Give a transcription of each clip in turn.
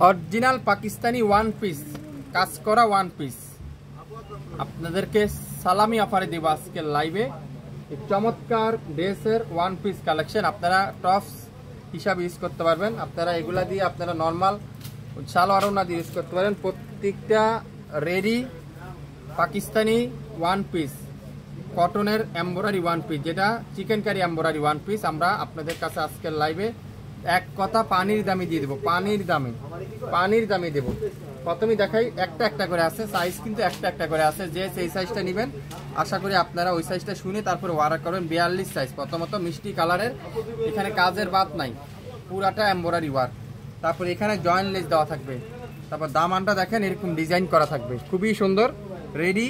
Original Pakistani one piece, কাজ করা one piece আপনাদেরকে সালামি অফারে দেব আজকে লাইভে। চমৎকার ড্রেসের ওয়ান পিস কালেকশন, আপনারা টপস হিসাবে ইউজ করতে পারবেন। আপনারা এগুলা দিয়ে আপনারা নর্মাল সালোয়ার ওড়না দিয়ে ইউজ করতে পারেন। প্রত্যেকটা রেডি পাকিস্তানি ওয়ান পিস, কটনের এমব্রয়ডারি ওয়ান পিস, যেটা chikankari embroidery one piece আমরা আপনাদের কাছে আজকের লাইভে এক কথা পানির দামে দিয়ে দেবো। পানির দামে দেবো। প্রথমেই দেখাই, একটা একটা করে আছে, সাইজ কিন্তু একটা একটা করে আছে। যে সেই সাইজটা নেবেন আশা করি আপনারা ওই সাইজটা শুনে তারপরে অর্ডার করবেন। 42 সাইজ, প্রথমত মিষ্টি কালারের, এখানে কাজের বাদ নাই, পুরাটা এমব্রয়ডারি ওয়ার্ক। তারপরে এখানে জয়েন্ট লেস দেওয়া থাকবে। তারপর দামানটা দেখেন এরকম ডিজাইন করা থাকবে, খুবই সুন্দর। Ready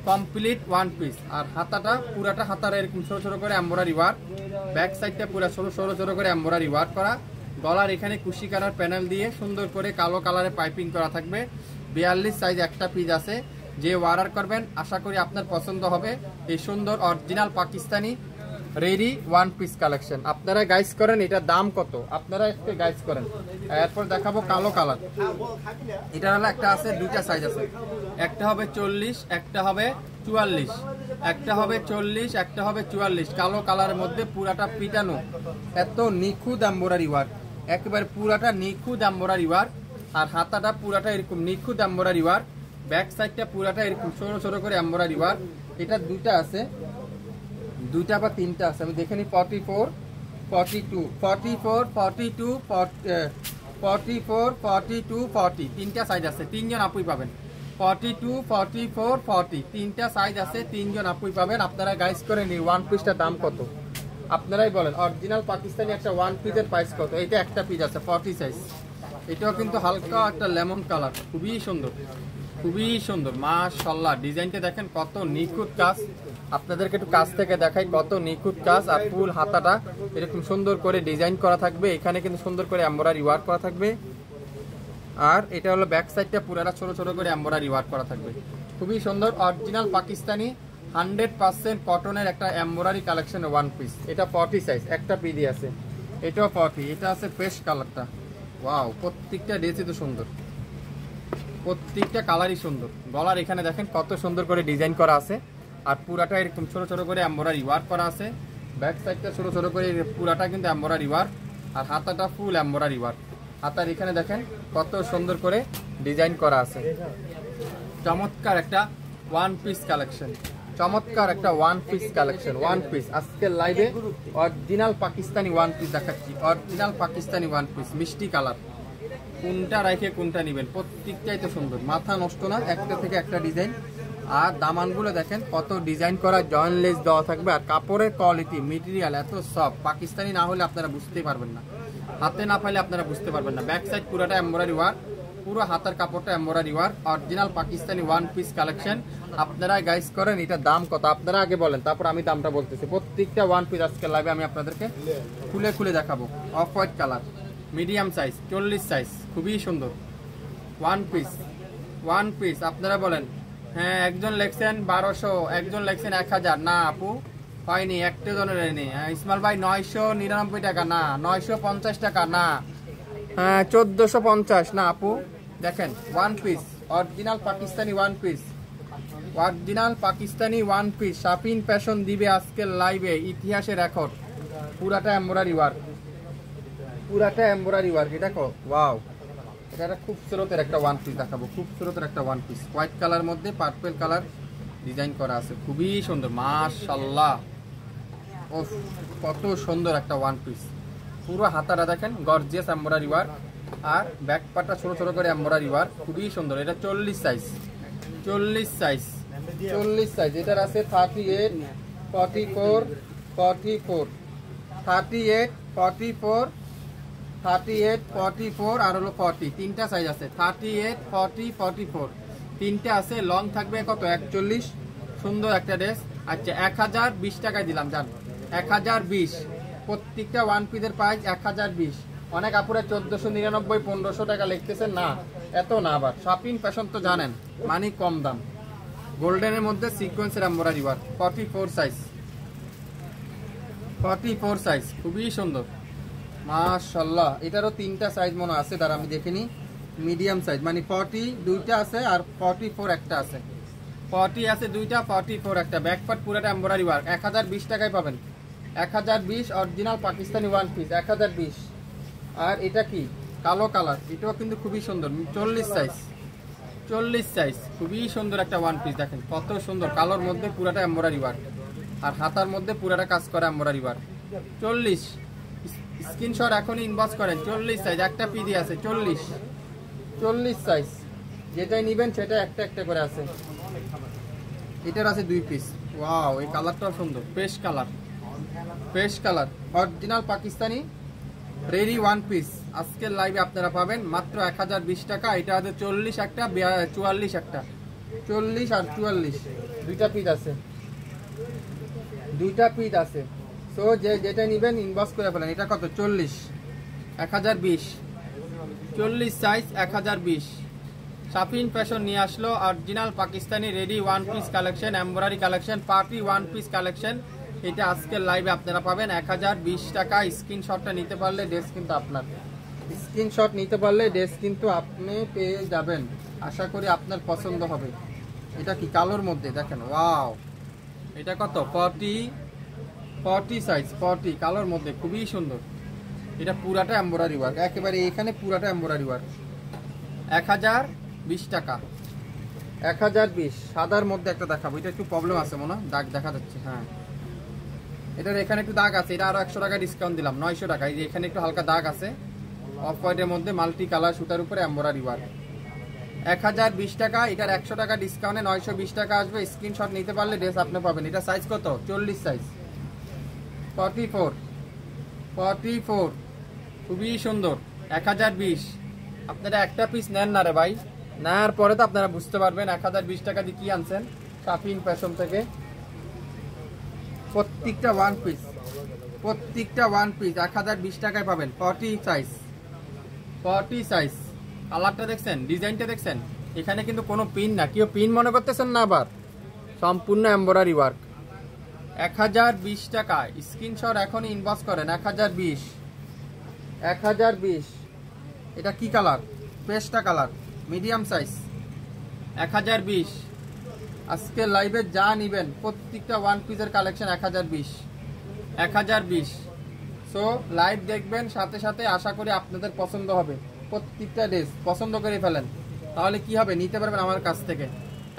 complete one piece. আর হাতাটা পুরাটা হাতার এরকম ছোট ছোট করে এমব্রয়ডারি ওয়ার্ক, ব্যাক সাইডটা পুরো ছোট ছোট করে এমব্রয়ডারি ওয়ার্ক করা। গলার এখানে কুশি কালার প্যানেল দিয়ে সুন্দর করে কালো কালারে পাইপিং করা থাকবে। 42 সাইজ একটা পিস আছে। যে অর্ডার করবেন আশা করি আপনার পছন্দ হবে এই সুন্দর original Pakistani ready one piece collection. আপনারা গাইস করেন এটার দাম কত, আপনারা একটু গাইস করেন। এরপর দেখাবো কালো কালার। এটা হলো একটা আছে, দুইটা সাইজ আছে, একটা হবে 40, একটা হবে 44, একটা হবে 40, একটা হবে 44। কালো কালারের মধ্যে পুরাটা পিটানো, এত নিখুঁত এমব্রয়ডারি ওয়ার্ক, একেবারে পুরাটা নিখুঁত এমব্রয়ডারি ওয়ার্ক। আর হাতাটা পুরাটা এরকম নিখুঁত এমব্রয়ডারি ওয়ার্ক, ব্যাক সাইডটা পুরাটা এরকম ছোট ছোট করে এমব্রয়ডারি ওয়ার্ক। এটা দুইটা আছে, দুইটা বা তিনটা আছে, আমি দেখে নিই। 44, 42, 44, 42, 44, 42, 40, তিনটা সাইজ আছে, তিনজন আপুই পাবেন। 42, 44, 40, তিনটা সাইজ আছে, তিনজন আপুই পাবেন। আপনারা গাইস করে নিন ওয়ান পিসটার দাম কত আপনারাই বলেন। অরিজিনাল পাকিস্তানি একটা ওয়ান পিসের প্রাইস কত? এটা একটা পিস আছে 40 সাইজ, এটাও কিন্তু হালকা একটা লেমন কালার, খুবই সুন্দর, খুবই সুন্দর মাশাআল্লাহ। ডিজাইনটা দেখেন কত নিখুঁত কাজ, আপনাদেরকে একটু কাছ থেকে দেখাই কত নিখুঁত কাজ। আর ফুল হাতাটা এরকম সুন্দর করে ডিজাইন করা থাকবে, এখানে কিন্তু সুন্দর করে এমব্রয়ডারি ওয়ার্ক করা থাকবে। আর এটা হলো ব্যাক সাইডটা পুরাটা ছোট ছোট করে এমব্রয়ডারি ওয়ার্ক করা থাকবে, খুবই সুন্দর। অরিজিনাল পাকিস্তানি 100% কটনের একটা এমব্রয়ডারি কালেকশন ওয়ান পিস। এটা 40 সাইজ একটা পিডি আছে, এটাও 40। এটা আছে ফ্রেশ কালারটা, ওয়াও, প্রত্যেকটা ড্রেসই তো সুন্দর, প্রত্যেকটা কালারই সুন্দর। গলার এখানে দেখেন কত সুন্দর করে ডিজাইন করা আছে। আর পুরাটা এরকম ছোট ছোট করে এমব্রয়ডারি ওয়ার্ক করা আছে। ব্যাক সাইডটা ছোট ছোট করে, পুরাটা কিন্তু এমব্রয়ডারি ওয়ার্ক। আর হাতাটা ফুল এমব্রয়ডারি ওয়ার্ক। হাতার এখানে দেখেন কত সুন্দর করে ডিজাইন করা আছে। চমৎকার একটা ওয়ান পিস কালেকশন, চমৎকার একটা one piece collection. One piece আজকের লাইভে অরিজিনাল পাকিস্তানি ওয়ান পিস দেখাচ্ছি। অরিজিনাল পাকিস্তানি ওয়ান পিস, মিষ্টি কালার, কোনটা রাখে কোনটা নেবেন, প্রত্যেকটাই তো সুন্দর, মাথা নষ্ট না, একটা থেকে একটা ডিজাইন। আর দামানগুলো দেখেন কত ডিজাইন করা, জয়েন্ট লেস দেওয়া থাকবে। আর কাপড়ের কোয়ালিটি, মেটেরিয়াল এত সফট, পাকিস্তানি না হলে আপনারা বুঝতেই পারবেন না, হাতে না পাইলে আপনারা বুঝতে পারবেন না। ব্যাক সাইড পুরোটা এমব্রয়ডারি ওয়ার্ক, পুরো হাতের কাপড়টা embroidery work. Original Pakistani one piece collection. আপনারা গাইস করেন এটার দাম কত, আপনারা আগে বলেন, তারপর আমি দামটা বলতেছি। প্রত্যেকটা ওয়ান পিস আজকে লাইভে আমি আপনাদেরকে খুলে খুলে দেখাবো। Off white colour, medium size, 40 size, খুবই সুন্দর ওয়ান পিস। ওয়ান পিস আপনারা বলেন। হ্যাঁ, একজন লেখছেন 1200, একজন লেখছেন 1000। না আপু, হয়নি, একটা জনের নেই। ইসমাইল ভাই 999 টাকা না, 950 টাকা না, 1450 না আপু। দেখেন one piece, original Pakistani one piece, original Pakistani one piece. শাপিন ফ্যাশন দিবে আজকের লাইভে ইতিহাসের রেকর্ড। পুরাটা এমব্রয়ডারি ওয়ার্ক, পুরাটা এমব্রয়ডারি ওয়ার্ক। এটা দেখো, ওয়াও, এটা একটা খুবসুরতের একটা ওয়ান পিস দেখাবো, খুবসুরতের একটা ওয়ান পিস। হোয়াইট কালার মধ্যে পার্পল কালার ডিজাইন করা আছে, খুবই সুন্দর মাশাআল্লাহ। ও কত সুন্দর একটা ওয়ান পিস। পুরো হাতাটা দেখেন গর্জিয়াস এমব্রয়ডারি ওয়ার্ক। আর ব্যাক পার্টটা ছোট ছোট করে এমব্রয়ডারি ওয়ার্ক, খুবই সুন্দর। এটা 40 সাইজ, 40 সাইজ, 40 সাইজ। এটার আছে 38, 44, 44, 38, 44, 38, 44 আর হলো 40, তিনটা সাইজ আছে। 38, 40, 44 তিনটা আছে। লং থাকবে কত, 41। সুন্দর একটা ড্রেস। আচ্ছা, 1020 টাকায় দিলাম, জান, 1020। প্রত্যেকটা ওয়ান পিসের প্রাইস 1020। অনেক আপুরা 1499, 1500 টাকা লিখতেছেন, না এত না। আবার শপিং ফ্যাশন তো জানেন, মানে কম দাম। গোল্ডেনের মধ্যে সিকোয়েন্সের এমব্রয়ডারি ওয়ার্ক, 44 সাইজ, 44 সাইজ, খুবই সুন্দর মাশাআল্লাহ, এটারও 3টা সাইজ মনে আছে, দাঁড়া আমি দেখে নিই। মিডিয়াম সাইজ মানে 40 দুইটা আছে আর 44 একটা আছে। 40 আছে দুইটা, 44 একটা। ব্যাক পার্ট পুরোটা এমব্রয়ডারি ওয়ার্ক। 1020 টাকায় পাবেন। 1020 অরিজিনাল পাকিস্তানি ওয়ান পিস 1020। আর এটা কি কালো কালার, এটাও কিন্তু খুবই সুন্দর। 40 সাইজ, 40 সাইজ, খুবই সুন্দর একটা ওয়ান পিস। দেখেন কত সুন্দর, কালোর মধ্যে পুরাটা এমব্রয়ডারি ওয়ার্ক আর হাতার মধ্যে পুরাটা কাজ করা এমব্রয়ডারি ওয়ার্ক। 40 স্ক্রিনশট এখনই ইনবক্স করেন। 40 সাইজ, একটা পিডি আছে। 40 সাইজ, যেটাই নেবেন সেটা একটা একটা করে আছে। এটার আছে 2 পিস। ওয়াও, এই কালারটাও সুন্দর, fresh colour, fresh colour, original Pakistani ready one piece. আজকের লাইভে আপনারা পাবেন মাত্র 1020 টাকা। এটা আছে 40 একটা, 44 একটা। 40 আর 44 দুইটা পিস আছে, দুইটা পিস আছে। সো যেটা নেবেন ইনবক্স করে ফেলেন। এটা কত? 40, 1020, 40 সাইজ 1020। শাফিন ফ্যাশন নিয়ে আসলো original Pakistani ready one piece collection, embroidery collection, party one piece collection. এটা আজকের লাইভে আপনারা পাবেন 1020 টাকা। স্ক্রিনশটটা নিতে পারলে ড্রেস কিন্তু আপনার, স্ক্রিনশট নিতে পারলে ড্রেস কিন্তু আপনি পেয়ে যাবেন। আশা করি আপনার পছন্দ হবে। এটা কি কালোর মধ্যে দেখেন, ওয়াও। এটা কত? 40 সাইজ, 40 কালোর মধ্যে, খুবই সুন্দর। এটা পুরাটা এমব্রয়ডারি ওয়ার্ক, একেবারে এখানে পুরাটা এমব্রয়ডারি ওয়ার্ক। 1020 টাকা, 1020। সাদার মধ্যে একটা দেখাবো, এটা একটু প্রবলেম আছে মনে হয়, দাগ দেখা যাচ্ছে। হ্যাঁ, এটার এখানে একটু দাগ আছে। এটা আরো 100 টাকা ডিসকাউন্ট দিলাম, 900 টাকা। এই যে এখানে একটু হালকা দাগ আছে। অফ হোয়াইটের মধ্যে মাল্টি কালার সুতার উপরে এমব্রয়ডারি ওয়ার্ক। 1020 টাকা। এটার 100 টাকা ডিসকাউন্টে 920 টাকা আসবে। স্ক্রিনশট নিতে পারলে ড্রেস আপনি পাবেন। এটা সাইজ কত? 40 সাইজ, 44, খুবই সুন্দর। 1020। আপনারা একটা পিস নেন না রে ভাই, নেওয়ার পরে তো আপনারা বুঝতে পারবেন 1020 টাকা দিয়ে কি আনছেন শাফিন ফ্যাশন থেকে। প্রত্যেকটা ওয়ান পিস, প্রত্যেকটা ওয়ান পিস 1020 টাকায় পাবেন। 40 সাইজ, 40 সাইজ। কালারটা দেখছেন, ডিজাইনটা দেখছেন। এখানে কিন্তু কোনো পিন না, কেউ পিন মনে করতেছেন না আবার, সম্পূর্ণ এমব্রয়ডারি ওয়ার্ক। 1020 টাকা। স্ক্রিনশট এখন ইনবক্স করেন। 1020, 1020। এটা কি কালার? পেস্টা কালার, মিডিয়াম সাইজ। 1020। আজকে লাইভে যা নিবেন প্রত্যেকটা ওয়ান পিসের কালেকশন 1020। সো লাইভ দেখবেন, সাথে সাথে আশা করি আপনাদের পছন্দ হবে। প্রত্যেকটা ড্রেস পছন্দ করে ফেলেন, তাহলে কি হবে, নিতে পারবেন আমার কাছ থেকে।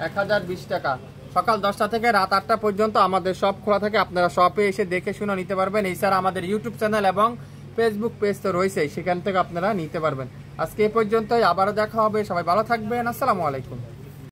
1020 টাকা। সকাল 10টা থেকে রাত 8টা পর্যন্ত আমাদের শপ খোলা থাকে। আপনারা শপে এসে দেখে শুনে নিতে পারবেন। এছাড়া আমাদের ইউটিউব চ্যানেল এবং ফেসবুক পেজ তো রয়েছে, সেখান থেকে আপনারা নিতে পারবেন। আজকে এই পর্যন্তই, আবারও দেখা হবে। সবাই ভালো থাকবেন। আসসালামু আলাইকুম।